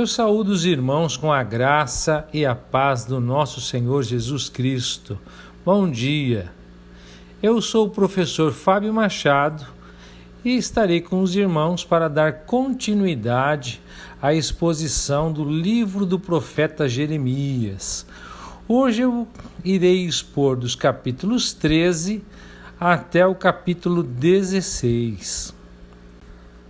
Eu saúdo os irmãos com a graça e a paz do nosso Senhor Jesus Cristo. Bom dia. Eu sou o professor Fábio Machado e estarei com os irmãos para dar continuidade à exposição do livro do profeta Jeremias. Hoje eu irei expor dos capítulos 13 até o capítulo 16.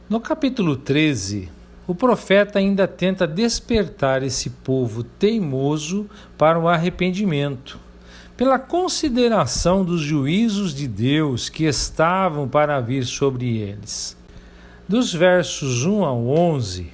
No capítulo 13, o profeta ainda tenta despertar esse povo teimoso para o arrependimento, pela consideração dos juízos de Deus que estavam para vir sobre eles. Dos versos 1 ao 11,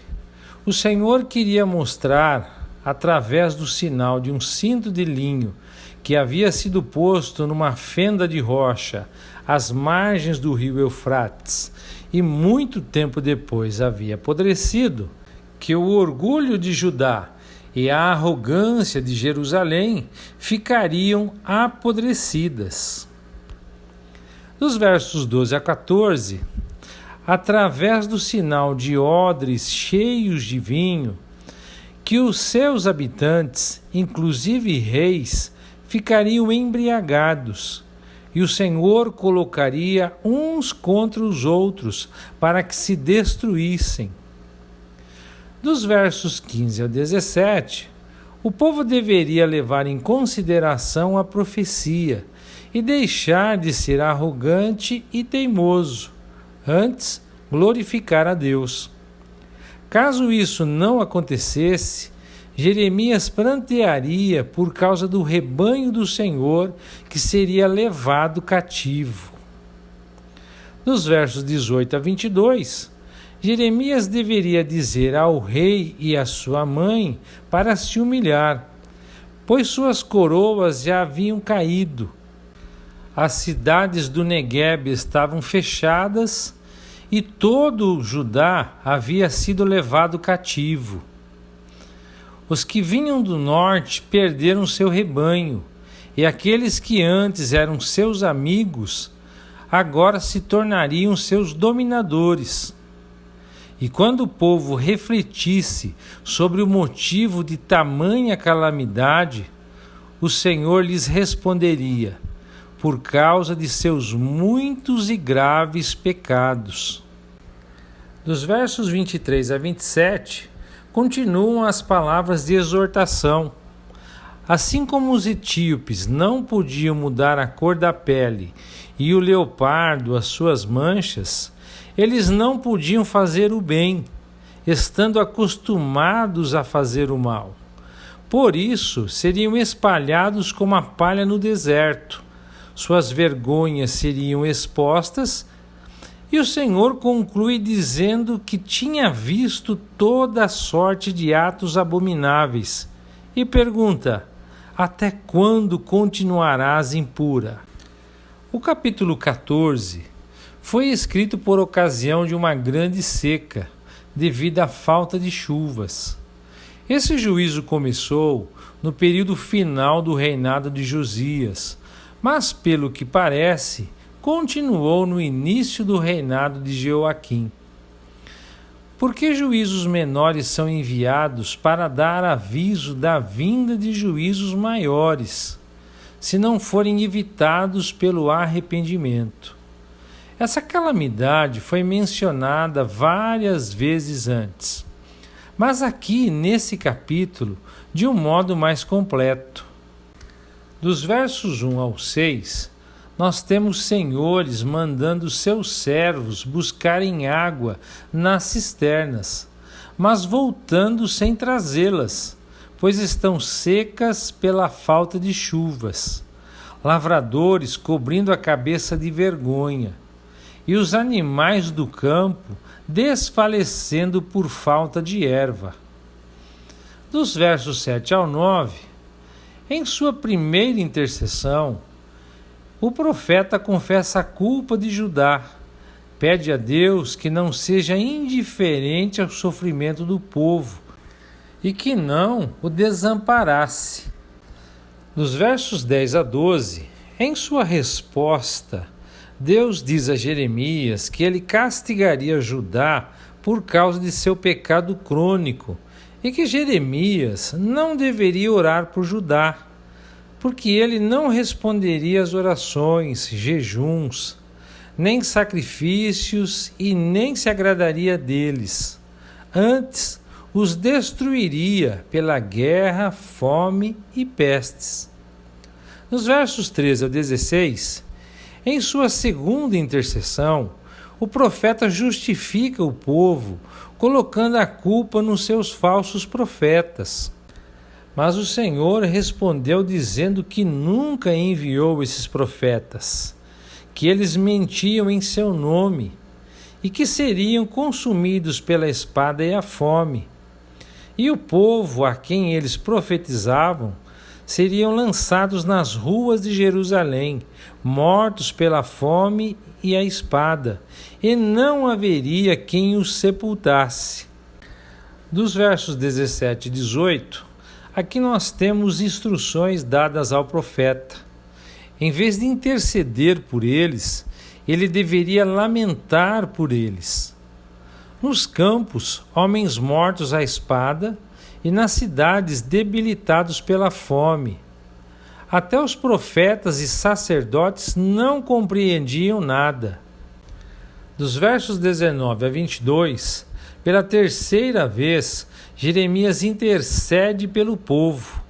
o Senhor queria mostrar, através do sinal de um cinto de linho que havia sido posto numa fenda de rocha às margens do rio Eufrates, e muito tempo depois havia apodrecido, que o orgulho de Judá e a arrogância de Jerusalém ficariam apodrecidas. Dos versos 12 a 14, através do sinal de odres cheios de vinho, que os seus habitantes, inclusive reis, ficariam embriagados, e o Senhor colocaria uns contra os outros para que se destruíssem. Dos versos 15 a 17, o povo deveria levar em consideração a profecia e deixar de ser arrogante e teimoso, antes glorificar a Deus. Caso isso não acontecesse, Jeremias prantearia por causa do rebanho do Senhor que seria levado cativo. Nos versos 18 a 22, Jeremias deveria dizer ao rei e à sua mãe para se humilhar, pois suas coroas já haviam caído. As cidades do Neguebe estavam fechadas e todo Judá havia sido levado cativo. Os que vinham do norte perderam seu rebanho, e aqueles que antes eram seus amigos, agora se tornariam seus dominadores. E quando o povo refletisse sobre o motivo de tamanha calamidade, o Senhor lhes responderia: por causa de seus muitos e graves pecados. Dos versos 23 a 27, continuam as palavras de exortação. Assim como os etíopes não podiam mudar a cor da pele e o leopardo as suas manchas, eles não podiam fazer o bem, estando acostumados a fazer o mal. Por isso, seriam espalhados como a palha no deserto, suas vergonhas seriam expostas. E o Senhor conclui dizendo que tinha visto toda a sorte de atos abomináveis e pergunta: até quando continuarás impura? O capítulo 14 foi escrito por ocasião de uma grande seca, devido à falta de chuvas. Esse juízo começou no período final do reinado de Josias, mas, pelo que parece, continuou no início do reinado de Jeoaquim. Por que juízos menores são enviados para dar aviso da vinda de juízos maiores, se não forem evitados pelo arrependimento? Essa calamidade foi mencionada várias vezes antes, mas aqui nesse capítulo, de um modo mais completo. Dos versos 1 ao 6, nós temos senhores mandando seus servos buscarem água nas cisternas, mas voltando sem trazê-las, pois estão secas pela falta de chuvas. Lavradores cobrindo a cabeça de vergonha, e os animais do campo desfalecendo por falta de erva. Dos versos 7 ao 9, em sua primeira intercessão, o profeta confessa a culpa de Judá, pede a Deus que não seja indiferente ao sofrimento do povo e que não o desamparasse. Nos versos 10 a 12, em sua resposta, Deus diz a Jeremias que ele castigaria Judá por causa de seu pecado crônico e que Jeremias não deveria orar por Judá, porque ele não responderia às orações, jejuns, nem sacrifícios e nem se agradaria deles. Antes, os destruiria pela guerra, fome e pestes. Nos versos 13 ao 16, em sua segunda intercessão, o profeta justifica o povo, colocando a culpa nos seus falsos profetas. Mas o Senhor respondeu dizendo que nunca enviou esses profetas, que eles mentiam em seu nome e que seriam consumidos pela espada e a fome. E o povo a quem eles profetizavam seriam lançados nas ruas de Jerusalém, mortos pela fome e a espada, e não haveria quem os sepultasse. Dos versos 17 e 18, aqui nós temos instruções dadas ao profeta. Em vez de interceder por eles, ele deveria lamentar por eles. Nos campos, homens mortos à espada, e nas cidades debilitados pela fome. Até os profetas e sacerdotes não compreendiam nada. Dos versos 19 a 22, pela terceira vez, Jeremias intercede pelo povo,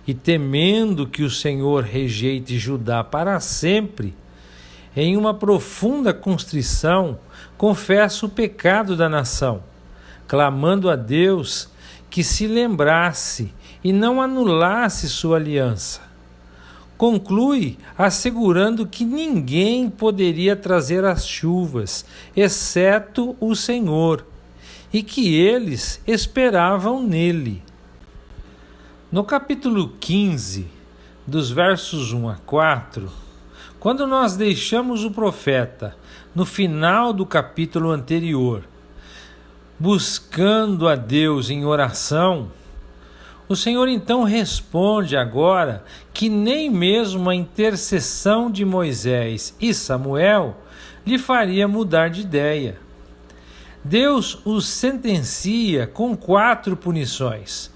e temendo que o Senhor rejeite Judá para sempre, em uma profunda constrição, confessa o pecado da nação, clamando a Deus que se lembrasse e não anulasse sua aliança. Conclui assegurando que ninguém poderia trazer as chuvas, exceto o Senhor, e que eles esperavam nele. No capítulo 15, dos versos 1 a 4, quando nós deixamos o profeta no final do capítulo anterior, buscando a Deus em oração, o Senhor então responde agora que nem mesmo a intercessão de Moisés e Samuel lhe faria mudar de ideia. Deus os sentencia com 4 punições: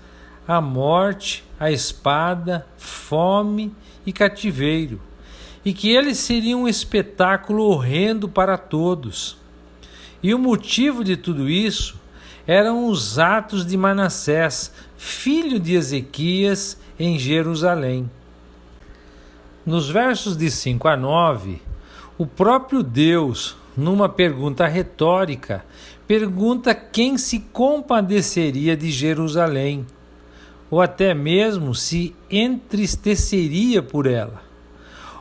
a morte, a espada, fome e cativeiro, e que eles seriam um espetáculo horrendo para todos. E o motivo de tudo isso eram os atos de Manassés, filho de Ezequias, em Jerusalém. Nos versos de 5 a 9, o próprio Deus, numa pergunta retórica, pergunta quem se compadeceria de Jerusalém, ou até mesmo se entristeceria por ela,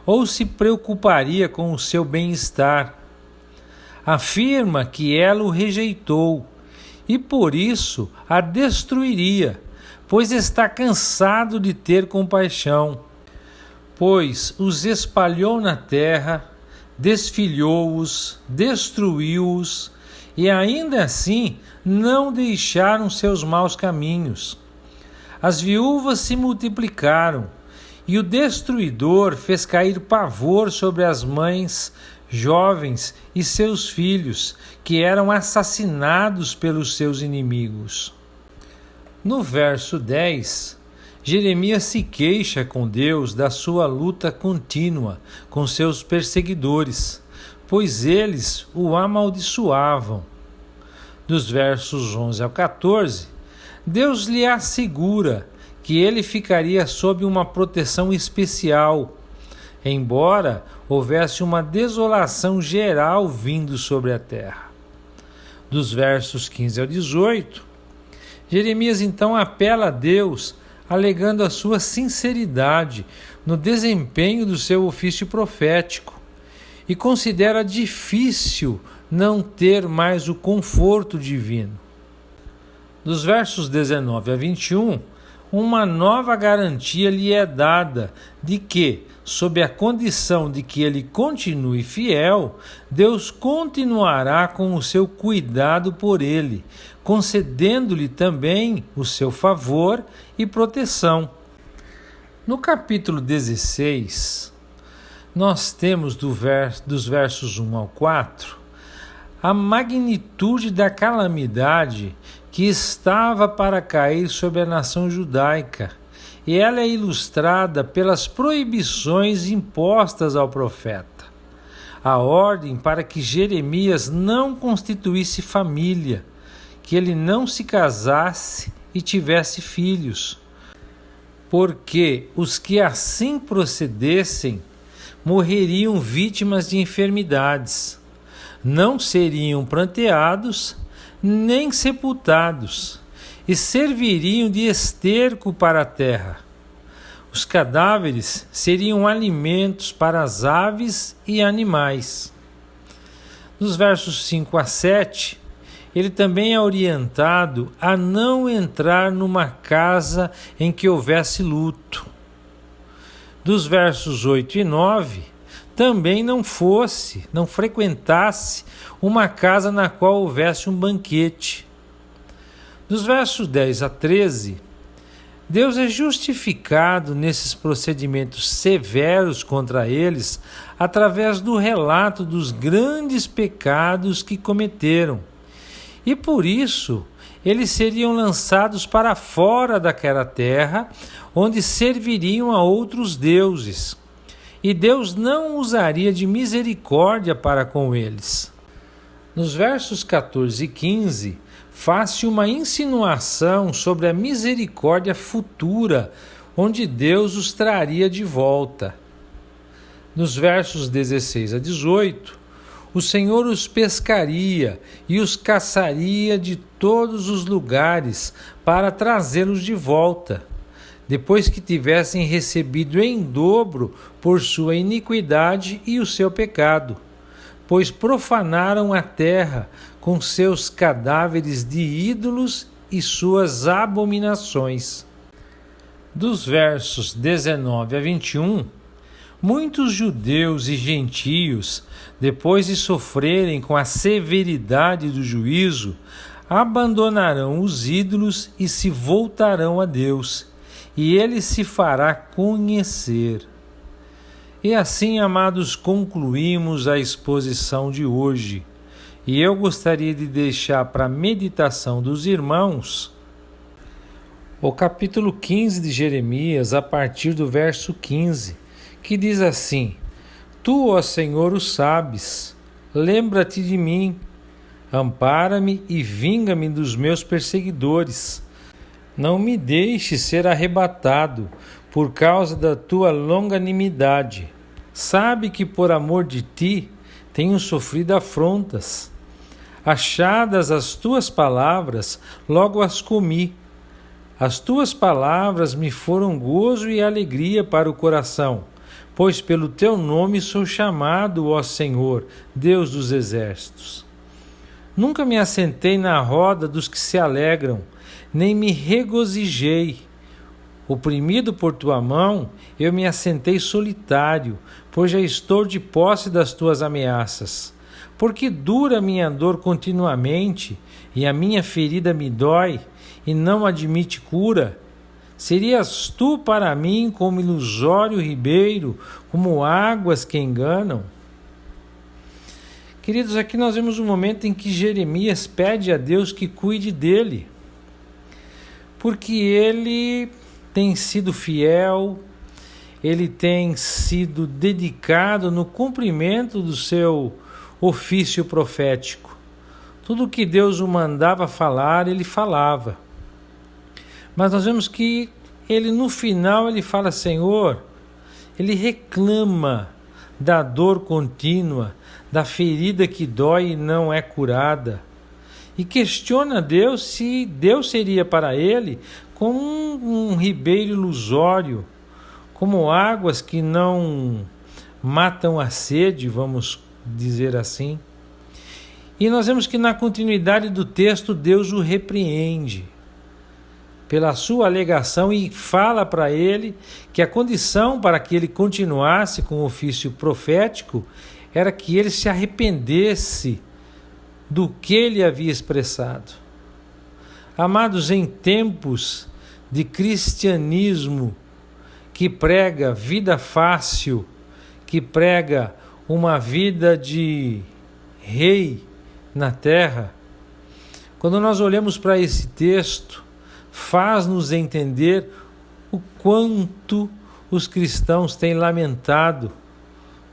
ou se preocuparia com o seu bem-estar. Afirma que ela o rejeitou e por isso a destruiria, pois está cansado de ter compaixão, pois os espalhou na terra, desfilhou-os, destruiu-os e ainda assim não deixaram seus maus caminhos. As viúvas se multiplicaram e o destruidor fez cair pavor sobre as mães jovens e seus filhos, que eram assassinados pelos seus inimigos. No verso 10, Jeremias se queixa com Deus da sua luta contínua com seus perseguidores, pois eles o amaldiçoavam. Dos versos 11 ao 14, Deus lhe assegura que ele ficaria sob uma proteção especial, embora houvesse uma desolação geral vindo sobre a terra. Dos versos 15 ao 18, Jeremias então apela a Deus, alegando a sua sinceridade no desempenho do seu ofício profético, e considera difícil não ter mais o conforto divino. Dos versos 19 a 21, uma nova garantia lhe é dada de que, sob a condição de que ele continue fiel, Deus continuará com o seu cuidado por ele, concedendo-lhe também o seu favor e proteção. No capítulo 16, nós temos dos versos 1 ao 4, a magnitude da calamidade que estava para cair sobre a nação judaica, e ela é ilustrada pelas proibições impostas ao profeta. A ordem para que Jeremias não constituísse família, que ele não se casasse e tivesse filhos, porque os que assim procedessem morreriam vítimas de enfermidades, não seriam pranteados nem sepultados, e serviriam de esterco para a terra. Os cadáveres seriam alimentos para as aves e animais. Nos versos 5 a 7, ele também é orientado a não entrar numa casa em que houvesse luto. Dos versos 8 e 9, também não frequentasse uma casa na qual houvesse um banquete. Dos versos 10 a 13, Deus é justificado nesses procedimentos severos contra eles através do relato dos grandes pecados que cometeram. E por isso, eles seriam lançados para fora daquela terra, onde serviriam a outros deuses. E Deus não usaria de misericórdia para com eles. Nos versos 14 e 15, faz-se uma insinuação sobre a misericórdia futura, onde Deus os traria de volta. Nos versos 16 a 18, o Senhor os pescaria e os caçaria de todos os lugares para trazê-los de volta, depois que tivessem recebido em dobro por sua iniquidade e o seu pecado, pois profanaram a terra com seus cadáveres de ídolos e suas abominações. Dos versos 19 a 21, muitos judeus e gentios, depois de sofrerem com a severidade do juízo, abandonarão os ídolos e se voltarão a Deus, e ele se fará conhecer. E assim, amados, concluímos a exposição de hoje. E eu gostaria de deixar para a meditação dos irmãos o capítulo 15 de Jeremias, a partir do verso 15, que diz assim: Tu, ó Senhor, o sabes, lembra-te de mim, ampara-me e vinga-me dos meus perseguidores. Não me deixes ser arrebatado por causa da tua longanimidade. Sabe que por amor de ti tenho sofrido afrontas. Achadas as tuas palavras, logo as comi. As tuas palavras me foram gozo e alegria para o coração, pois pelo teu nome sou chamado, ó Senhor, Deus dos exércitos. Nunca me assentei na roda dos que se alegram, nem me regozijei. Oprimido por tua mão, eu me assentei solitário, pois já estou de posse das tuas ameaças. Porque dura minha dor continuamente, e a minha ferida me dói, e não admite cura. Serias tu para mim como ilusório ribeiro, como águas que enganam? Queridos, aqui nós vemos um momento em que Jeremias pede a Deus que cuide dele, porque ele tem sido fiel, ele tem sido dedicado no cumprimento do seu ofício profético. Tudo que Deus o mandava falar, ele falava. Mas nós vemos que ele no final ele fala: Senhor, ele reclama da dor contínua, da ferida que dói e não é curada. E questiona Deus se Deus seria para ele como um ribeiro ilusório, como águas que não matam a sede, vamos dizer assim. E nós vemos que na continuidade do texto Deus o repreende pela sua alegação e fala para ele que a condição para que ele continuasse com o ofício profético era que ele se arrependesse do que ele havia expressado. Amados, em tempos de cristianismo que prega vida fácil, que prega uma vida de rei na terra, Quando nós olhamos para esse texto, faz-nos entender o quanto os cristãos têm lamentado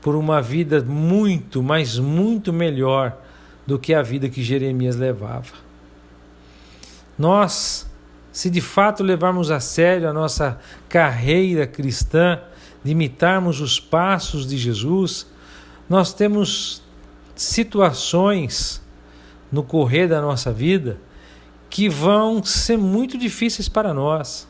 por uma vida muito, mas muito melhor do que a vida que Jeremias levava. Nós, se de fato levarmos a sério a nossa carreira cristã, de imitarmos os passos de Jesus, nós temos situações no correr da nossa vida que vão ser muito difíceis para nós.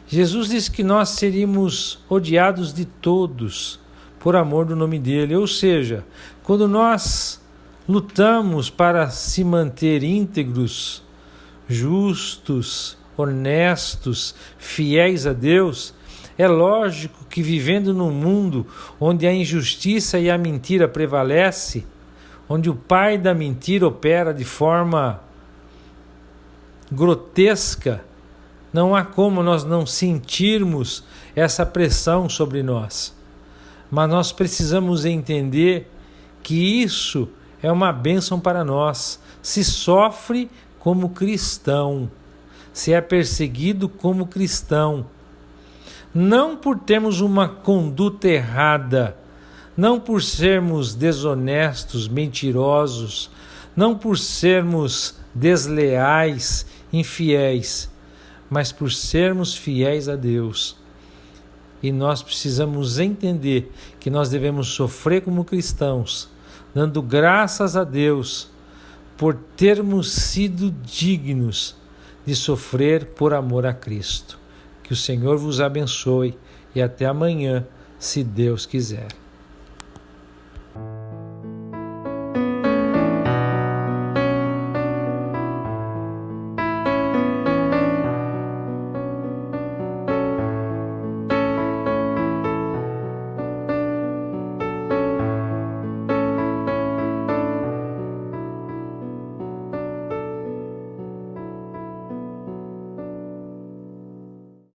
Jesus disse que nós seríamos odiados de todos por amor do nome dele, ou seja, quando nós lutamos para se manter íntegros, justos, honestos, fiéis a Deus, é lógico que vivendo num mundo onde a injustiça e a mentira prevalecem, onde o pai da mentira opera de forma grotesca, não há como nós não sentirmos essa pressão sobre nós. Mas nós precisamos entender que isso é uma bênção para nós. Se sofre como cristão, se é perseguido como cristão, não por termos uma conduta errada, não por sermos desonestos, mentirosos, não por sermos desleais, infiéis, mas por sermos fiéis a Deus. E nós precisamos entender que nós devemos sofrer como cristãos, dando graças a Deus por termos sido dignos de sofrer por amor a Cristo. Que o Senhor vos abençoe e até amanhã, se Deus quiser.